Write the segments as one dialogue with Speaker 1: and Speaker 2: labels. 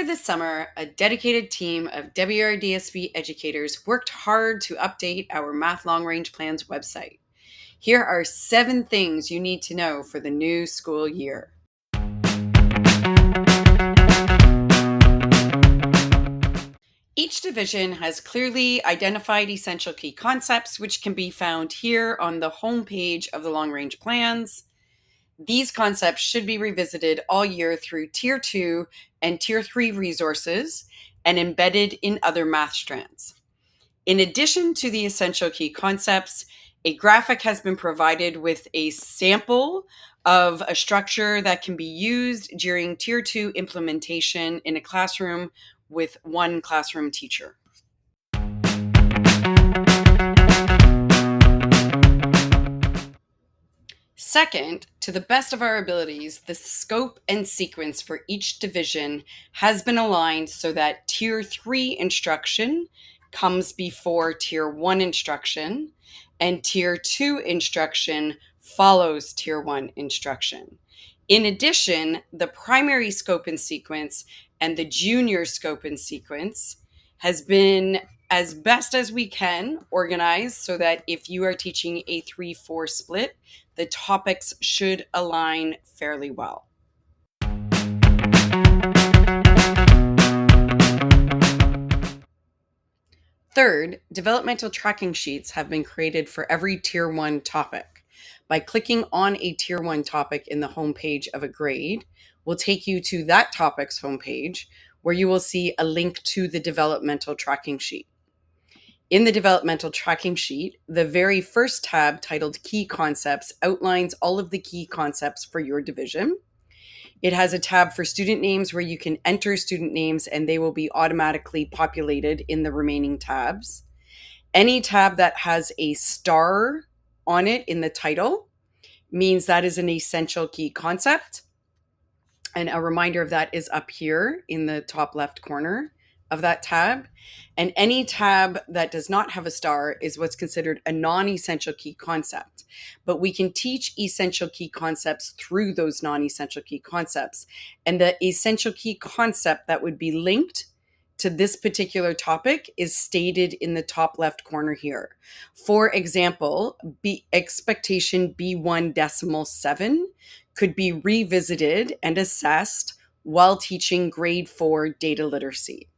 Speaker 1: the summer, a dedicated team of WRDSB educators worked hard to update our Math Long Range Plans website. Here are 7 things you need to know for the new school year. Each division has clearly identified essential key concepts, which can be found here on the home page of the Long Range Plans. These concepts should be revisited all year through Tier 2 and Tier 3 resources and embedded in other math strands. In addition to the essential key concepts, a graphic has been provided with a sample of a structure that can be used during Tier 2 implementation in a classroom with one classroom teacher. Second, to the best of our abilities, the scope and sequence for each division has been aligned so that Tier 3 instruction comes before Tier 1 instruction, and Tier 2 instruction follows Tier 1 instruction. In addition, the primary scope and sequence and the junior scope and sequence has been, as best as we can, organized so that if you are teaching a 3-4 split, the topics should align fairly well. Third, developmental tracking sheets have been created for every Tier 1 topic. By clicking on a Tier 1 topic in the homepage of a grade, will take you to that topic's homepage, where you will see a link to the developmental tracking sheet. In the developmental tracking sheet, the very first tab titled Key Concepts outlines all of the key concepts for your division. It has a tab for student names where you can enter student names and they will be automatically populated in the remaining tabs. Any tab that has a star on it in the title means that is an essential key concept. And a reminder of that is up here in the top left corner of that tab. And any tab that does not have a star is what's considered a non-essential key concept. But we can teach essential key concepts through those non-essential key concepts. And the essential key concept that would be linked to this particular topic is stated in the top left corner here. For example, expectation B1.7 could be revisited and assessed while teaching grade 4 data literacy.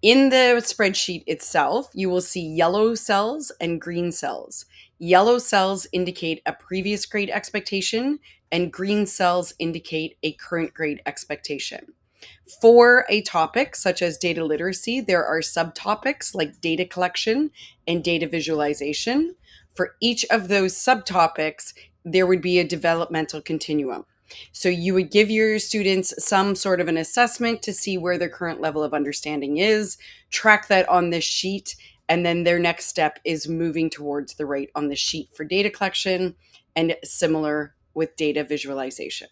Speaker 1: In the spreadsheet itself, you will see yellow cells and green cells. Yellow cells indicate a previous grade expectation, and green cells indicate a current grade expectation. For a topic such as data literacy, there are subtopics like data collection and data visualization. For each of those subtopics, there would be a developmental continuum. So you would give your students some sort of an assessment to see where their current level of understanding is, track that on this sheet, and then their next step is moving towards the right on the sheet for data collection, and similar with data visualization.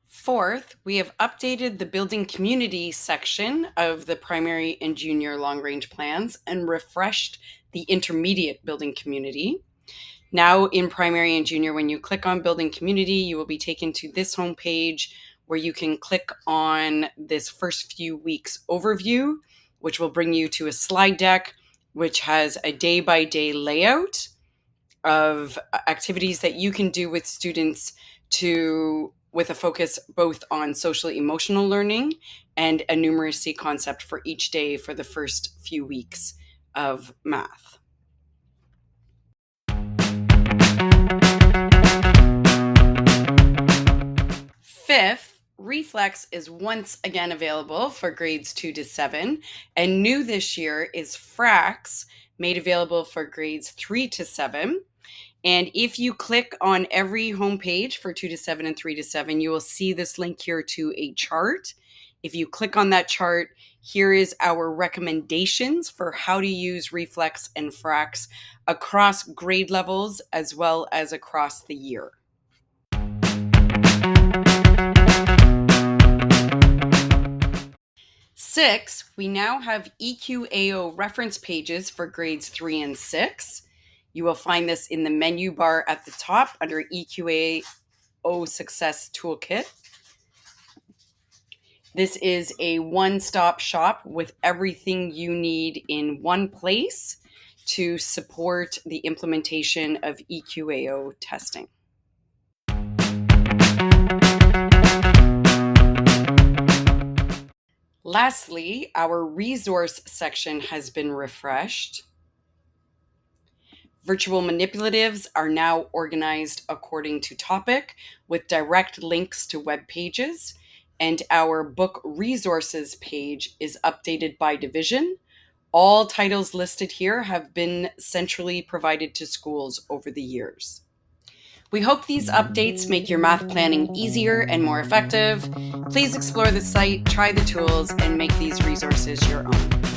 Speaker 1: Fourth, we have updated the building community section of the primary and junior long-range plans and refreshed the intermediate building community. Now in primary and junior, when you click on building community, you will be taken to this homepage where you can click on this first few weeks overview, which will bring you to a slide deck, which has a day-by-day layout of activities that you can do with students with a focus both on social emotional learning and a numeracy concept for each day for the first few weeks of math. Fifth, Reflex is once again available for grades 2 to 7, and new this year is Frax, made available for grades 3 to 7. And if you click on every homepage for 2 to 7 and 3 to 7, you will see this link here to a chart. If you click on that chart, here is our recommendations for how to use Reflex and Frax across grade levels as well as across the year. Six, we now have EQAO reference pages for grades 3 and 6. You will find this in the menu bar at the top under EQAO Success Toolkit. This is a one-stop shop with everything you need in one place to support the implementation of EQAO testing. Lastly, our resource section has been refreshed. Virtual manipulatives are now organized according to topic with direct links to web pages, and our book resources page is updated by division. All titles listed here have been centrally provided to schools over the years. We hope these updates make your math planning easier and more effective. Please explore the site, try the tools, and make these resources your own.